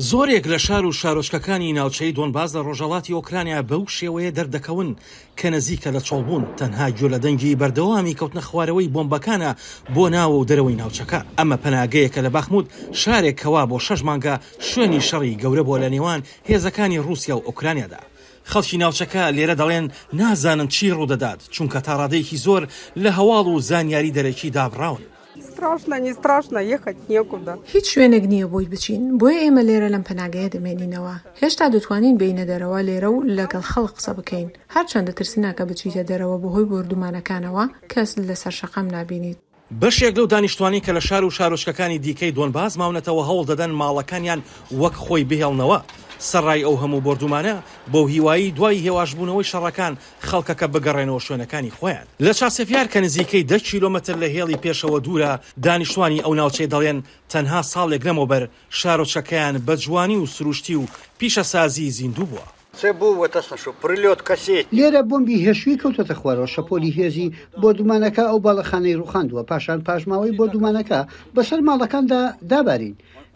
زۆرێک لە شار و شارۆچکەکانی ناوچەی دۆنباس لە ڕۆژهەڵاتی ئۆکرانیا بەو شێوەیە دەردەکەون کە نزیکە لە چۆڵبوون تەنها گوێ لە دەنگی بەردەوامی کەوتنە خوارەوەی بۆمبەکانە بۆ ناوە و دەرەوەی ناوچەکە. ئەمە پەناگەیەکە لە باخمود شارێک کەوا بۆ 6 مانگە شوێنی شەڕی گەورە بۆ لە نێوان هێزەکانی رووسیا و ئۆکرانیادا. خەڵکی ناوچەکە لێرە دەڵێن نازانن چی ڕوودەدات چونکە تا ڕادەیەکی زۆر لە هەواڵ و زانیاری دەرەکی دابڕاون. Не страшно, ехать некуда. هیچ شوێنێک نییە بۆی بچین، بۆیە ئێمە لێرە لەم پەناگەیە دەمێنینەوە. هێشتا دەتوانین بینە دەرەوە لێرە و لەگەڵ خەڵک قسە بکەین. هەرچەندە ترسناکە بچیتە دەرەوە بەهۆی بردومانەکانەوە کەس لەسەر شەقام نابینیت. بەشێک لەو دانیشتوانی کە لە شار و شارۆچکەکانی دیکەی دۆنباس ماونەتەوە هەوڵ دەدەن ماڵەکانیان وەک خۆی بهێڵنەوە. سەرڕای ئەو هەموو بردومانە بۆ هیوایی دوای هێواشبوونەوەی شەڕەکان خەڵکەکە بگەڕێنەوە شوێنەکانی خۆیان. لە چاسەفیار کە نزیکەی 10 کیلۆمەتر لە هێڵی پێشەوە دوورە، دانیشتوانی ئەو ناوچەی دەڵێن تەنها ساڵێک لەمەوبەر شارۆچکەکەیان بە جوانی و سروشتی و پیشەسازی زیندوو بووە. لێرە بۆمبی هێشووی کەوتەتە خوارەوە. شەپۆلی هێزی بۆ دومانەکە ئەو باڵەخانەی ڕوخاندووە، پاشان پاشماوەی بۆ دومانەکە بەسەر ماڵەکاندا دابارین.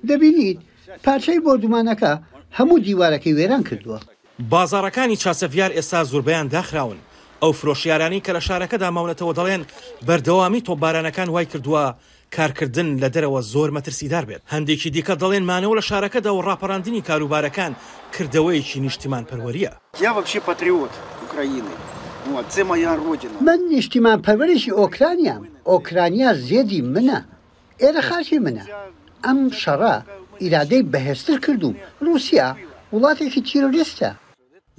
دەبینیت پارچەی بۆ دومانەکە هەموو دیوارەکەی وێران کردووە. بازاڕەکانی چاسەفیار ئێستا زۆربەیان داخراون. ئەو فرۆشیارانی کە لە شارەکەدا ماونەتەوە دەڵێن بەردەوامی تۆپبارانەکان وای کردووە کارکردن لە دەرەوە زۆر مەترسیدار بێت. هەندێکی دیکە دەڵێن مانەوە لە شارەکەدا و ڕاپەڕاندنی کاروبارەکان کردەوەیەکی نیشتیمان پەروەریە. من نیشتیمان پەروەریشی ئۆکرانیام. ئۆکرانیا زێدی منە، ئێرە خاچی منە. ئەم شەڕە ئیرادەی بەهێزتر کردوم. رووسیا وڵاتێکی تیرۆریستە.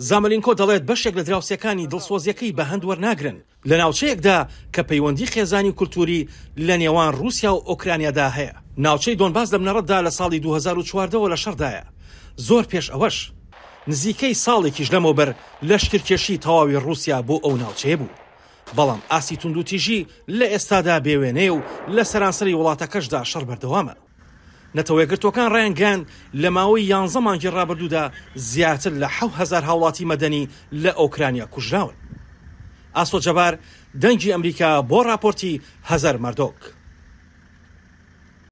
زامەلینکۆ دەڵێت بەشێک لە دراوسەکانی دڵسۆزیەکەی بە هەند وەرناگرن لە ناوچەیەکدا کە پەیوەندی خێزانی کولتوری لە نێوان رووسیا و ئۆکرانیادا هەیە. ناوچەی دۆنباس لە بنەڕەتدا لە ساڵی 2014 لە شەڕدایە. زۆر پێش ئەوەش نزیکەی ساڵێکیش لەمەوبەر لەشکرکێشی تەواوی رووسیا بۆ ئەو ناوچەیە بوو. بەڵام ئاسی توندوتیژی لە ئێستادا بێوێنەیە و لە سەرانسەری وڵاتەکەشدا شەڕ بەردەوامە. نەتەوەیەگرتوەکان ڕایانگەیاند لە ماوەی 11 مانگی ڕابردوودا زیاتر لە 7,000 هاوڵاتی مەدەنی لە ئۆکرانیا کوژراون. ئاسۆ جەبار، دەنگی ئەمریکا بۆ راپۆرتی هەزار مەردۆک.